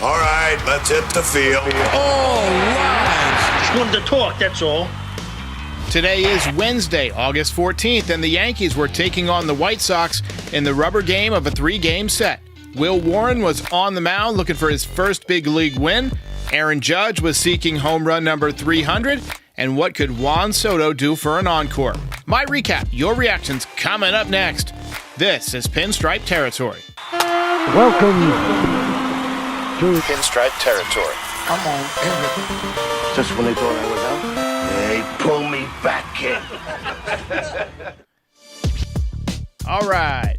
All right, let's hit the field. All right. Just wanted to talk, that's all. Today is Wednesday, August 14th, and the Yankees were taking on the White Sox in the rubber game of a 3-game set. Will Warren was on the mound looking for his first big league win. Aaron Judge was seeking home run number 300. And what could Juan Soto do for an encore? My recap, your reactions coming up next. This is Pinstripe Territory. Welcome to Pinstripe Territory. Come on, Erik. Just when they thought I was out. Hey, pull me back, kid. All right.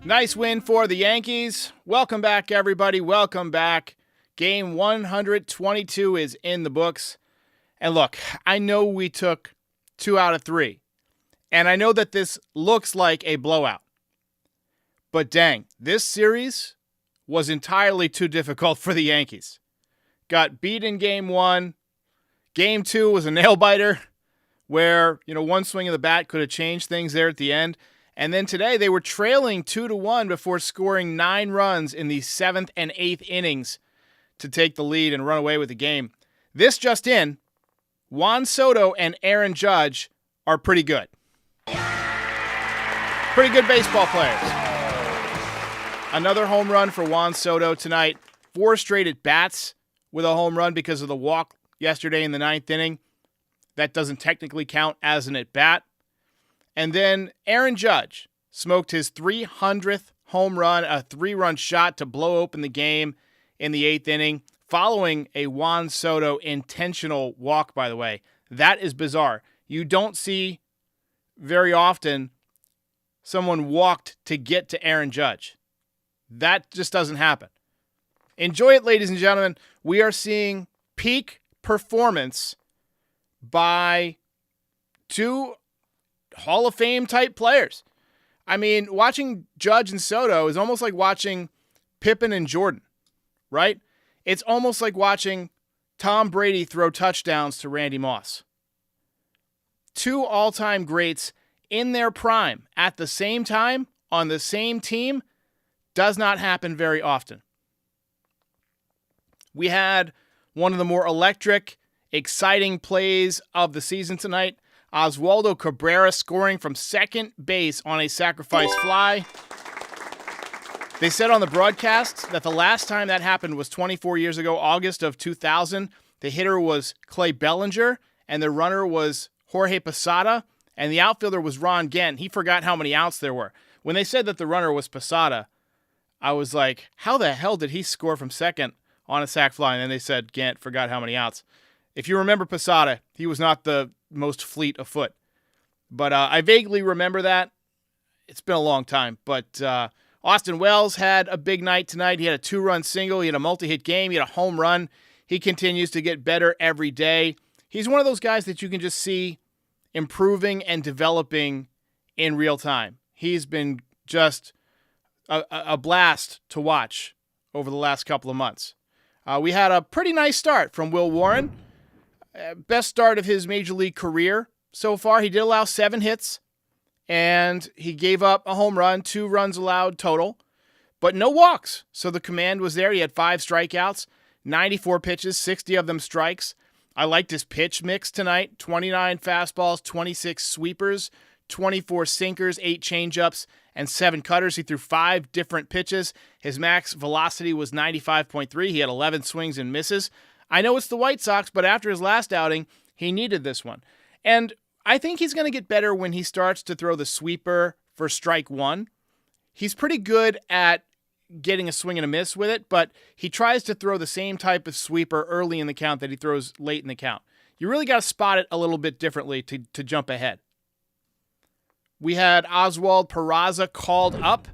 Nice win for the Yankees. Welcome back, everybody. Welcome back. Game 122 is in the books. And look, I know we took 2 out of 3. And I know that this looks like a blowout. But dang, this series was entirely too difficult for the Yankees. Got beat in Game 1. Game 2 was a nail-biter where, one swing of the bat could have changed things there at the end. And then today they were trailing 2-1 before scoring 9 runs in the 7th and 8th innings to take the lead and run away with the game. This just in, Juan Soto and Aaron Judge are pretty good. Pretty good baseball players. Another home run for Juan Soto tonight. 4 straight at bats with a home run because of the walk yesterday in the 9th inning. That doesn't technically count as an at-bat. And then Aaron Judge smoked his 300th home run, a 3-run shot to blow open the game in the 8th inning, following a Juan Soto intentional walk, by the way. That is bizarre. You don't see very often someone walked to get to Aaron Judge. That just doesn't happen. Enjoy it, ladies and gentlemen. We are seeing peak performance by 2 Hall of Fame type players. I mean, watching Judge and Soto is almost like watching Pippen and Jordan, right? It's almost like watching Tom Brady throw touchdowns to Randy Moss. 2 all-time greats in their prime at the same time on the same team does not happen very often. We had one of the more electric, exciting plays of the season tonight. Oswaldo Cabrera scoring from second base on a sacrifice fly. They said on the broadcast that the last time that happened was 24 years ago, August of 2000. The hitter was Clay Bellinger, and the runner was Jorge Posada, and the outfielder was Ron Gant. He forgot how many outs there were. When they said that the runner was Posada, I was like, how the hell did he score from second on a sac fly? And then they said Gant forgot how many outs. If you remember Posada, he was not the most fleet of foot. But I vaguely remember that. It's been a long time. But Austin Wells had a big night tonight. He had a 2-run single. He had a multi-hit game. He had a home run. He continues to get better every day. He's one of those guys that you can just see improving and developing in real time. He's been just a blast to watch over the last couple of months. We had a pretty nice start from Will Warren. Best start of his major league career so far. He did allow 7 hits, and he gave up a home run, 2 runs allowed total, but no walks. So the command was there. He had 5 strikeouts, 94 pitches, 60 of them strikes. I liked his pitch mix tonight. 29 fastballs, 26 sweepers, 24 sinkers, 8 changeups, and 7 cutters. He threw 5 different pitches. His max velocity was 95.3. He had 11 swings and misses. I know it's the White Sox, but after his last outing, he needed this one. And I think he's going to get better when he starts to throw the sweeper for strike 1. He's pretty good at getting a swing and a miss with it, but he tries to throw the same type of sweeper early in the count that he throws late in the count. You really got to spot it a little bit differently to jump ahead. We had Oswald Peraza called up.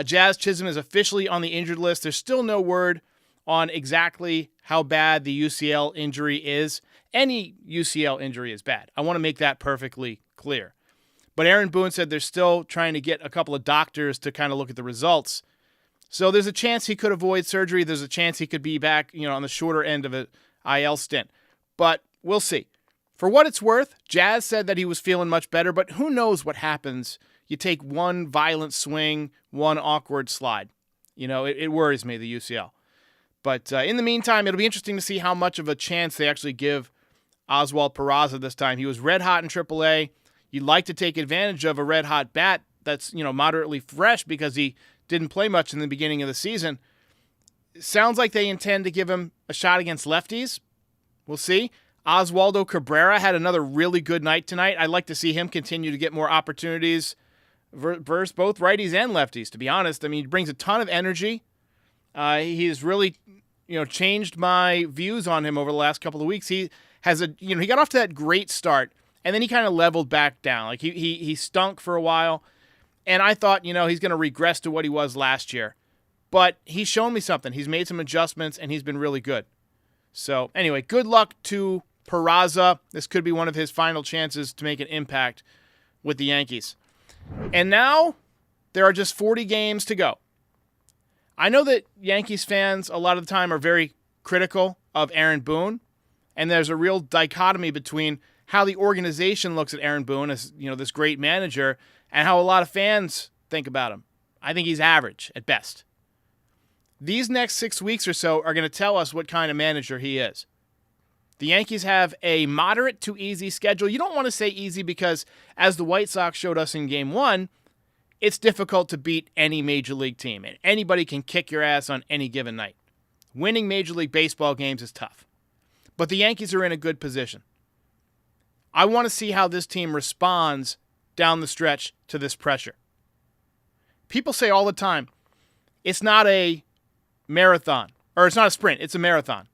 Jazz Chisholm is officially on the injured list. There's still no word on exactly how bad the UCL injury is. Any UCL injury is bad. I want to make that perfectly clear. But Aaron Boone said they're still trying to get a couple of doctors to kind of look at the results. So there's a chance he could avoid surgery. There's a chance he could be back, on the shorter end of an IL stint. But we'll see. For what it's worth, Jazz said that he was feeling much better, but who knows what happens. You take one violent swing, one awkward slide. It worries me, the UCL. But in the meantime, it'll be interesting to see how much of a chance they actually give Oswald Peraza this time. He was red hot in AAA. You'd like to take advantage of a red hot bat that's, moderately fresh because he didn't play much in the beginning of the season. Sounds like they intend to give him a shot against lefties. We'll see. Oswaldo Cabrera had another really good night tonight. I'd like to see him continue to get more opportunities versus both righties and lefties, to be honest. I mean, he brings a ton of energy. He's really, changed my views on him over the last couple of weeks. He has he got off to that great start, and then he kind of leveled back down. Like he stunk for a while, and I thought, he's going to regress to what he was last year. But he's shown me something. He's made some adjustments, and he's been really good. So anyway, good luck to Peraza. This could be one of his final chances to make an impact with the Yankees. And now there are just 40 games to go. I know that Yankees fans a lot of the time are very critical of Aaron Boone, and there's a real dichotomy between how the organization looks at Aaron Boone as, this great manager, and how a lot of fans think about him. I think he's average at best. These next 6 weeks or so are going to tell us what kind of manager he is. The Yankees have a moderate to easy schedule. You don't want to say easy because, as the White Sox showed us in Game 1, it's difficult to beat any Major League team, and anybody can kick your ass on any given night. Winning Major League Baseball games is tough. But the Yankees are in a good position. I want to see how this team responds down the stretch to this pressure. People say all the time, it's not a marathon, or it's not a sprint, it's a marathon.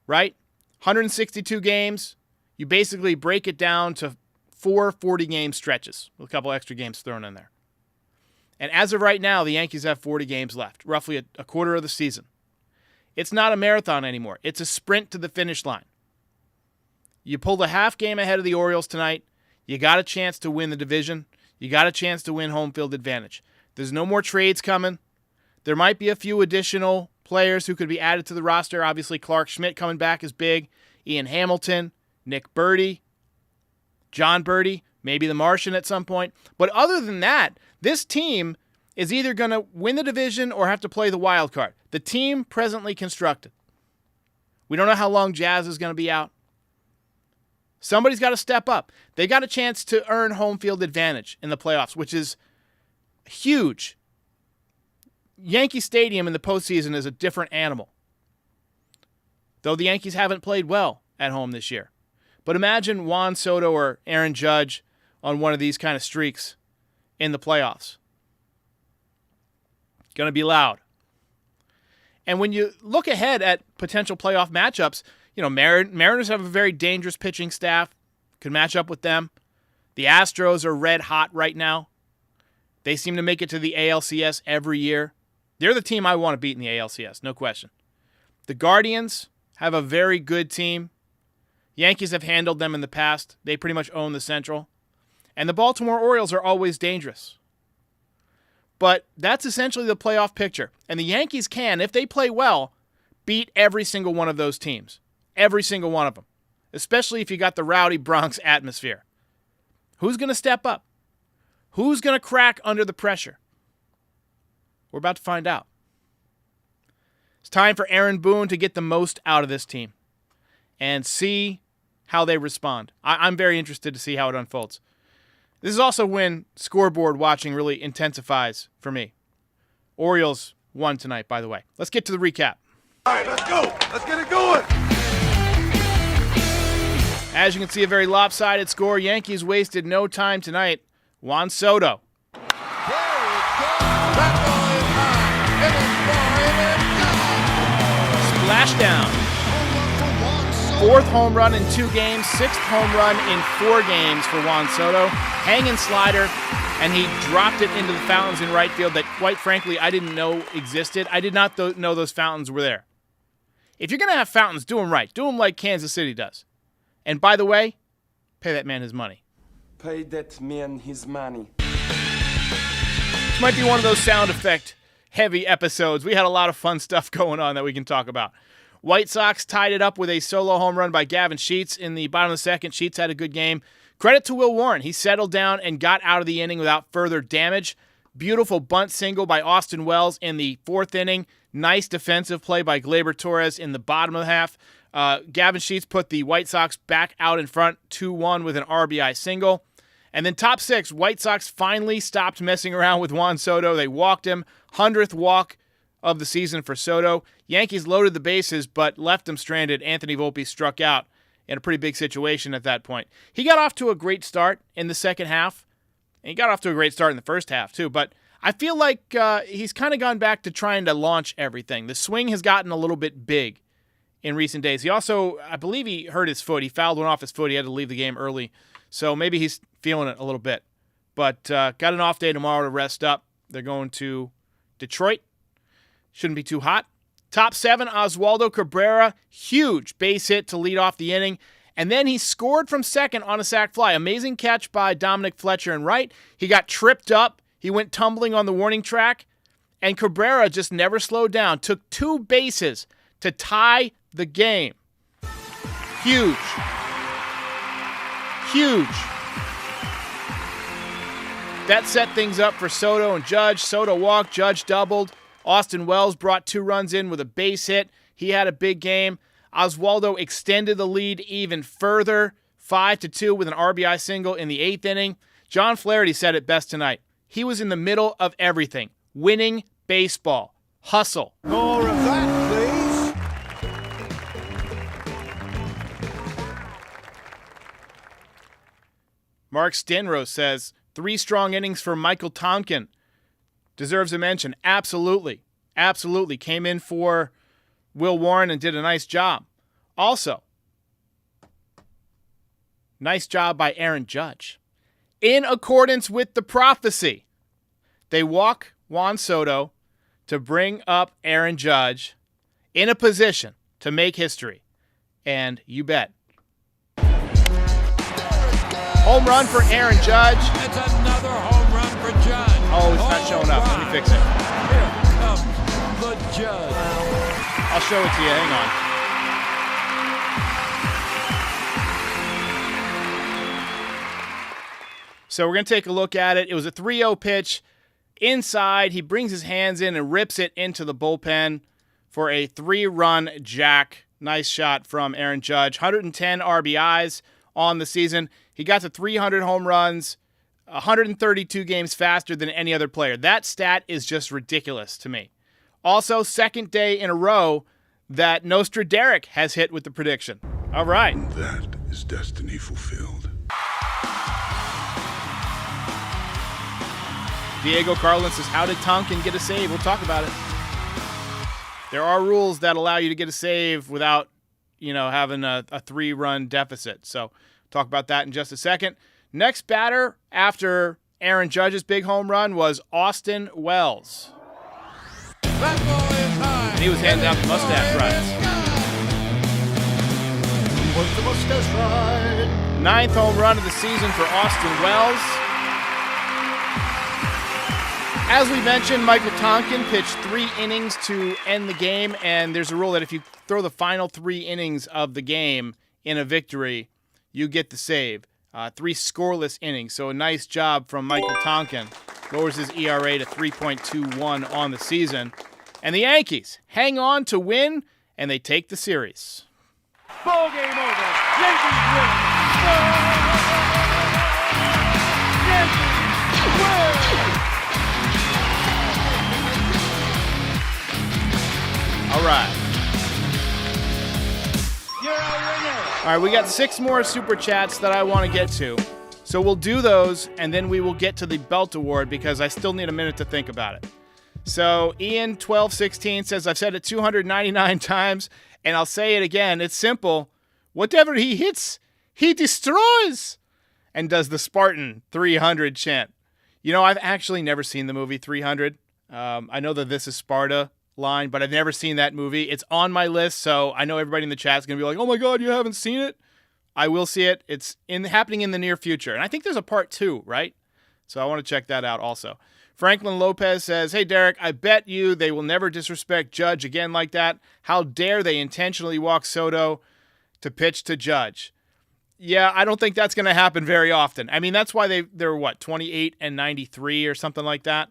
Right? 162 games, you basically break it down to 4 40-game stretches with a couple extra games thrown in there. And as of right now, the Yankees have 40 games left, roughly a quarter of the season. It's not a marathon anymore. It's a sprint to the finish line. You pulled a half game ahead of the Orioles tonight. You got a chance to win the division. You got a chance to win home field advantage. There's no more trades coming. There might be a few additional players who could be added to the roster. Obviously, Clark Schmidt coming back is big. Ian Hamilton, Nick Birdie, John Birdie, maybe the Martian at some point. But other than that, this team is either going to win the division or have to play the wild card. The team presently constructed. We don't know how long Jazz is going to be out. Somebody's got to step up. They got a chance to earn home field advantage in the playoffs, which is huge. Yankee Stadium in the postseason is a different animal. Though the Yankees haven't played well at home this year. But imagine Juan Soto or Aaron Judge on one of these kind of streaks in the playoffs. Going to be loud. And when you look ahead at potential playoff matchups, Mariners have a very dangerous pitching staff. Could match up with them. The Astros are red hot right now. They seem to make it to the ALCS every year. They're the team I want to beat in the ALCS, no question. The Guardians have a very good team. Yankees have handled them in the past. They pretty much own the Central. And the Baltimore Orioles are always dangerous. But that's essentially the playoff picture. And the Yankees can, if they play well, beat every single one of those teams. Every single one of them. Especially if you got the rowdy Bronx atmosphere. Who's going to step up? Who's going to crack under the pressure? We're about to find out. It's time for Aaron Boone to get the most out of this team and see how they respond. I'm very interested to see how it unfolds. This is also when scoreboard watching really intensifies for me. Orioles won tonight, by the way. Let's get to the recap. All right, let's go. Let's get it going. As you can see, a very lopsided score. Yankees wasted no time tonight. Juan Soto. Splashdown. 4th home run in 2 games, 6th home run in 4 games for Juan Soto. Hanging slider, and he dropped it into the fountains in right field that, quite frankly, I didn't know existed. I did not know those fountains were there. If you're going to have fountains, do them right. Do them like Kansas City does. And by the way, pay that man his money. Pay that man his money. This might be one of those sound effect heavy episodes. We had a lot of fun stuff going on that we can talk about. White Sox tied it up with a solo home run by Gavin Sheets in the bottom of the second. Sheets had a good game. Credit to Will Warren. He settled down and got out of the inning without further damage. Beautiful bunt single by Austin Wells in the 4th inning. Nice defensive play by Gleyber Torres in the bottom of the half. Gavin Sheets put the White Sox back out in front 2-1 with an RBI single. And then top 6, White Sox finally stopped messing around with Juan Soto. They walked him. 100th walk of the season for Soto. Yankees loaded the bases but left him stranded. Anthony Volpe struck out in a pretty big situation at that point. He got off to a great start in the second half. And he got off to a great start in the first half, too. But I feel like he's kind of gone back to trying to launch everything. The swing has gotten a little bit big in recent days. He also, I believe he hurt his foot. He fouled one off his foot. He had to leave the game early. So maybe he's feeling it a little bit. But got an off day tomorrow to rest up. They're going to Detroit. Shouldn't be too hot. Top 7, Oswaldo Cabrera. Huge base hit to lead off the inning. And then he scored from second on a sac fly. Amazing catch by Dominic Fletcher in right. He got tripped up. He went tumbling on the warning track. And Cabrera just never slowed down. Took 2 bases to tie the game. Huge. Huge. That set things up for Soto and Judge. Soto walked. Judge doubled. Austin Wells brought 2 runs in with a base hit. He had a big game. Oswaldo extended the lead even further, 5-2 with an RBI single in the 8th inning. John Flaherty said it best tonight. He was in the middle of everything. Winning baseball. Hustle. More of that, please. Mark Stenrose says, 3 strong innings for Michael Tonkin. Deserves a mention. Absolutely. Absolutely. Came in for Will Warren and did a nice job. Also, nice job by Aaron Judge. In accordance with the prophecy, they walk Juan Soto to bring up Aaron Judge in a position to make history. And you bet. Home run for Aaron Judge. It's another home run for Judge. Oh, it's not showing up. Let me fix it. Here comes the Judge. I'll show it to you. Hang on. So we're going to take a look at it. It was a 3-0 pitch. Inside, he brings his hands in and rips it into the bullpen for a 3-run jack. Nice shot from Aaron Judge. 110 RBIs on the season. He got to 300 home runs, 132 games faster than any other player. That stat is just ridiculous to me. Also, second day in a row that Nostra Derek has hit with the prediction. All right. That is destiny fulfilled. Diego Carlin says, how did Tonkin get a save? We'll talk about it. There are rules that allow you to get a save without, having a 3-run deficit. So talk about that in just a second. Next batter after Aaron Judge's big home run was Austin Wells. That ball is high. And he was handing out the mustache rides. What's the mustache ride? 9th home run of the season for Austin Wells. As we mentioned, Michael Tonkin pitched 3 innings to end the game, and there's a rule that if you throw the final 3 innings of the game in a victory, you get the save. 3 scoreless innings, so a nice job from Michael Tonkin. Lowers his ERA to 3.21 on the season. And the Yankees hang on to win, and they take the series. Ball game over. Yankees win. Yankees win. All right. You're a winner. All right, we got 6 more Super Chats that I want to get to. So we'll do those, and then we will get to the Belt Award because I still need a minute to think about it. So Ian1216 says, I've said it 299 times, and I'll say it again. It's simple. Whatever he hits, he destroys. And does the Spartan 300 chant. I've actually never seen the movie 300. I know that This Is Sparta line, but I've never seen that movie. It's on my list, so I know everybody in the chat is going to be like, oh my God, you haven't seen it? I will see it. It's happening in the near future. And I think there's a part 2, right? So I want to check that out also. Franklin Lopez says, hey, Derek, I bet you they will never disrespect Judge again like that. How dare they intentionally walk Soto to pitch to Judge? Yeah, I don't think that's going to happen very often. I mean, that's why they're 28 and 93 or something like that.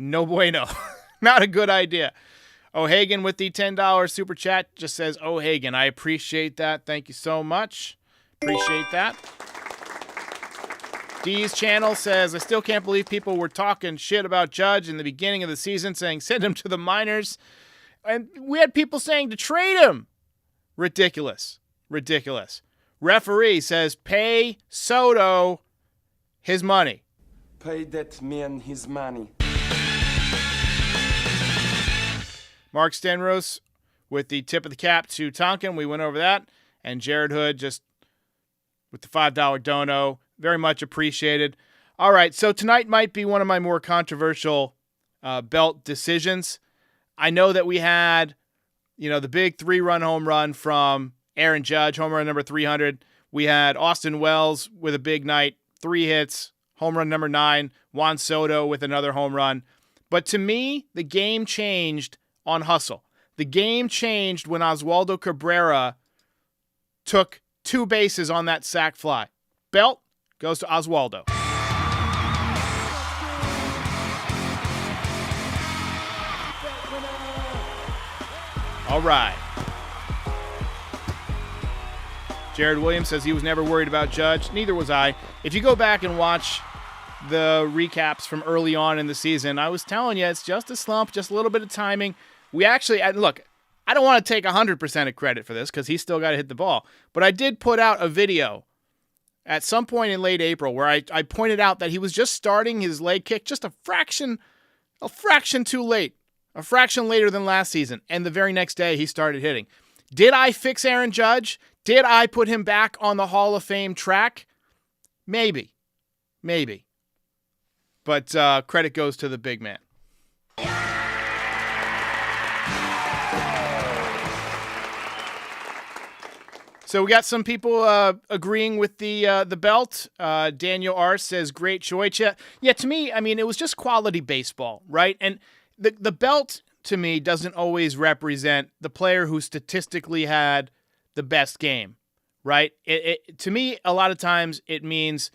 No bueno. Not a good idea. O'Hagan with the $10 super chat just says, O'Hagan, I appreciate that. Thank you so much. Appreciate that. Dee's channel says, I still can't believe people were talking shit about Judge in the beginning of the season, saying send him to the minors. And we had people saying to trade him. Ridiculous. Ridiculous. Referee says, pay Soto his money. Pay that man his money. Mark Stenros with the tip of the cap to Tonkin. We went over that. And Jared Hood just with the $5 dono. Very much appreciated. All right, so tonight might be one of my more controversial belt decisions. I know that we had, the big 3-run home run from Aaron Judge, home run number 300. We had Austin Wells with a big night, 3 hits, home run number 9. Juan Soto with another home run. But to me, the game changed on hustle. The game changed when Oswaldo Cabrera took 2 bases on that sac fly. Belt goes to Oswaldo. All right. Jared Williams says he was never worried about Judge. Neither was I. If you go back and watch the recaps from early on in the season, I was telling you, it's just a slump, just a little bit of timing. We actually, look, I don't want to take 100% of credit for this because he's still got to hit the ball. But I did put out a video at some point in late April where I pointed out that he was just starting his leg kick just a fraction too late, a fraction later than last season. And the very next day he started hitting. Did I fix Aaron Judge? Did I put him back on the Hall of Fame track? Maybe. But credit goes to the big man. So we got some people agreeing with the belt. Daniel R. says, great choice. Yeah, to me, it was just quality baseball, right? And the belt, to me, doesn't always represent the player who statistically had the best game, right? To me, a lot of times it means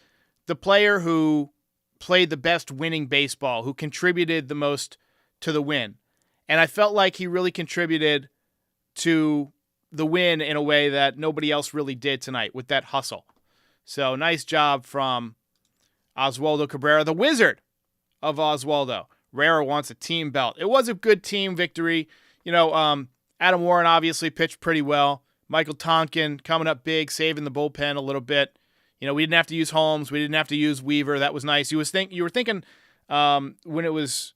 the player who played the best winning baseball, who contributed the most to the win. And I felt like he really contributed to the win in a way that nobody else really did tonight with that hustle. So nice job from Oswaldo Cabrera, the wizard of Oswaldo. Rara wants a team belt. It was a good team victory. Adam Warren obviously pitched pretty well. Michael Tonkin coming up big, saving the bullpen a little bit. We didn't have to use Holmes. We didn't have to use Weaver. That was nice. You were thinking when it was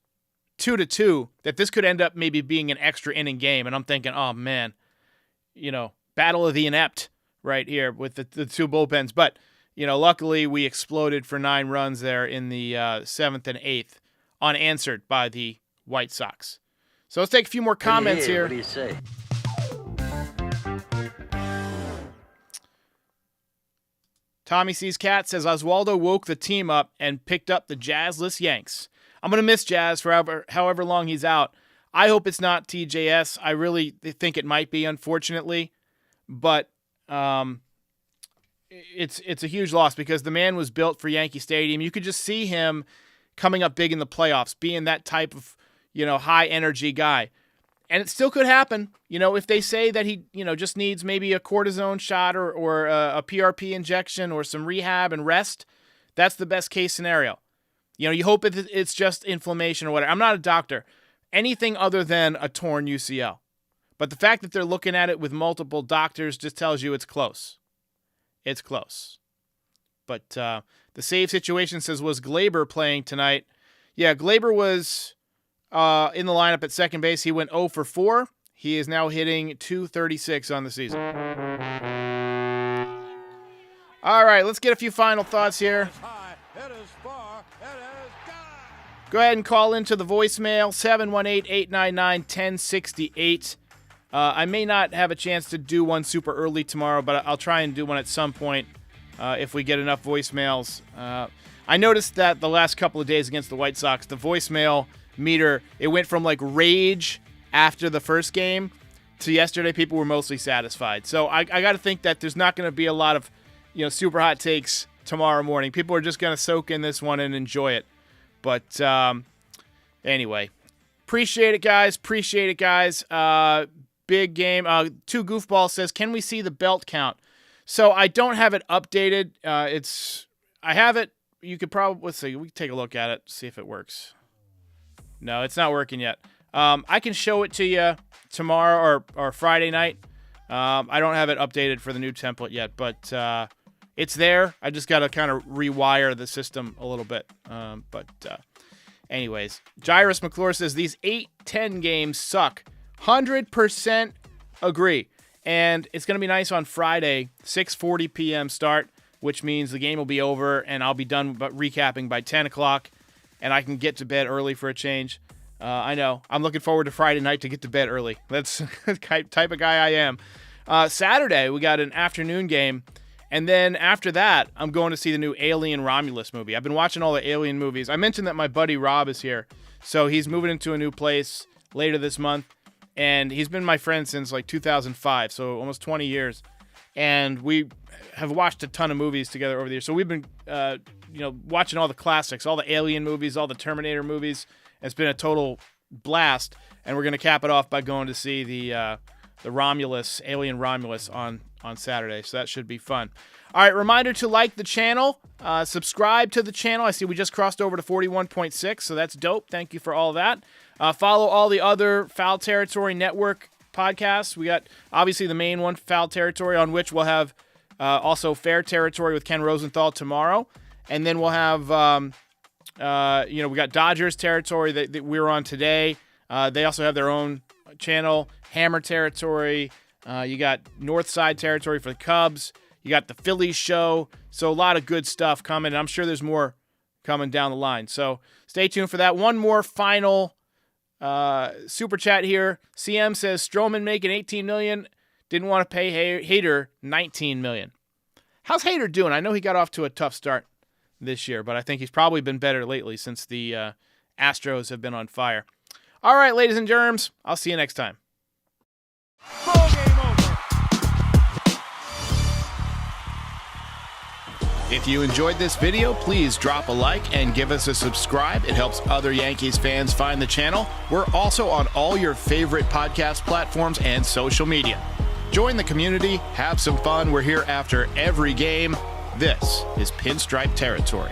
2-2 that this could end up maybe being an extra inning game. And I'm thinking, oh man, battle of the inept right here with the 2 bullpens. But, luckily we exploded for 9 runs there in the 7th and 8th, unanswered by the White Sox. So let's take a few more comments here. What do you say? Tommy Sees Cat says, Oswaldo woke the team up and picked up the Jazzless Yanks. I'm going to miss Jazz for however long he's out. I hope it's not TJS. I really think it might be, unfortunately. But it's a huge loss because the man was built for Yankee Stadium. You could just see him coming up big in the playoffs, being that type of, high-energy guy. And it still could happen, if they say that he, just needs maybe a cortisone shot or a PRP injection or some rehab and rest. That's the best case scenario. You hope it's just inflammation or whatever. I'm not a doctor. Anything other than a torn UCL. But the fact that they're looking at it with multiple doctors just tells you it's close. It's close. But the save situation says, was Glaber playing tonight? Yeah, Glaber was in the lineup at second base. He went 0 for 4. He is now hitting .236 on the season. All right, let's get a few final thoughts here. Go ahead and call into the voicemail, 718-899-1068. I may not have a chance to do one super early tomorrow, but I'll try and do one at some point if we get enough voicemails. I noticed that the last couple of days against the White Sox, the voicemail meter, it went from like rage after the first game to yesterday people were mostly satisfied. So I got to think that there's not going to be a lot of super hot takes tomorrow morning. People are just going to soak in this one and enjoy it. But Anyway, appreciate it, guys. Big game. Two Goofball says, can we see the belt count? So I don't have it updated. I have it. You could probably, let's see, we can take a look at it, see if it works. No, it's not working yet. I can show it to you tomorrow or Friday night. I don't have it updated for the new template yet, but it's there. I just got to kind of rewire the system a little bit. Anyways, Jairus McClure says, these 8-10 games suck. 100% agree. And it's going to be nice on Friday, 6:40 p.m. start, which means the game will be over and I'll be done recapping by 10 o'clock, and I can get to bed early for a change. I know. I'm looking forward to Friday night to get to bed early. That's the type of guy I am. Saturday, we got an afternoon game, and then after that, I'm going to see the new Alien Romulus movie. I've been watching all the Alien movies. I mentioned that my buddy Rob is here, so he's moving into a new place later this month, and he's been my friend since like 2005, so almost 20 years, and we have watched a ton of movies together over the years. So we've been, watching all the classics, all the Alien movies, all the Terminator movies. It's been a total blast, and we're going to cap it off by going to see the Romulus, Alien Romulus on Saturday, so that should be fun. All right, reminder to like the channel, subscribe to the channel. I see we just crossed over to 41.6, so that's dope. Thank you for all that. Follow all the other Foul Territory Network podcasts. We got, obviously, the main one, Foul Territory, on which we'll have also Fair Territory with Ken Rosenthal tomorrow, and then we'll have... we got Dodgers Territory that we're on today. They also have their own channel, Hammer Territory. You got Northside Territory for the Cubs. You got the Phillies show. So a lot of good stuff coming. I'm sure there's more coming down the line. So stay tuned for that. One more final super chat here. CM says, Stroman making $18 million. Didn't want to pay Hader $19 million. How's Hader doing? I know he got off to a tough start this year, but I think he's probably been better lately since the Astros have been on fire. All right, ladies and germs, I'll see you next time. Ball game over. If you enjoyed this video, please drop a like and give us a subscribe. It helps other Yankees fans find the channel. We're also on all your favorite podcast platforms and social media. Join the community, have some fun. We're here after every game. This is Pinstripe Territory.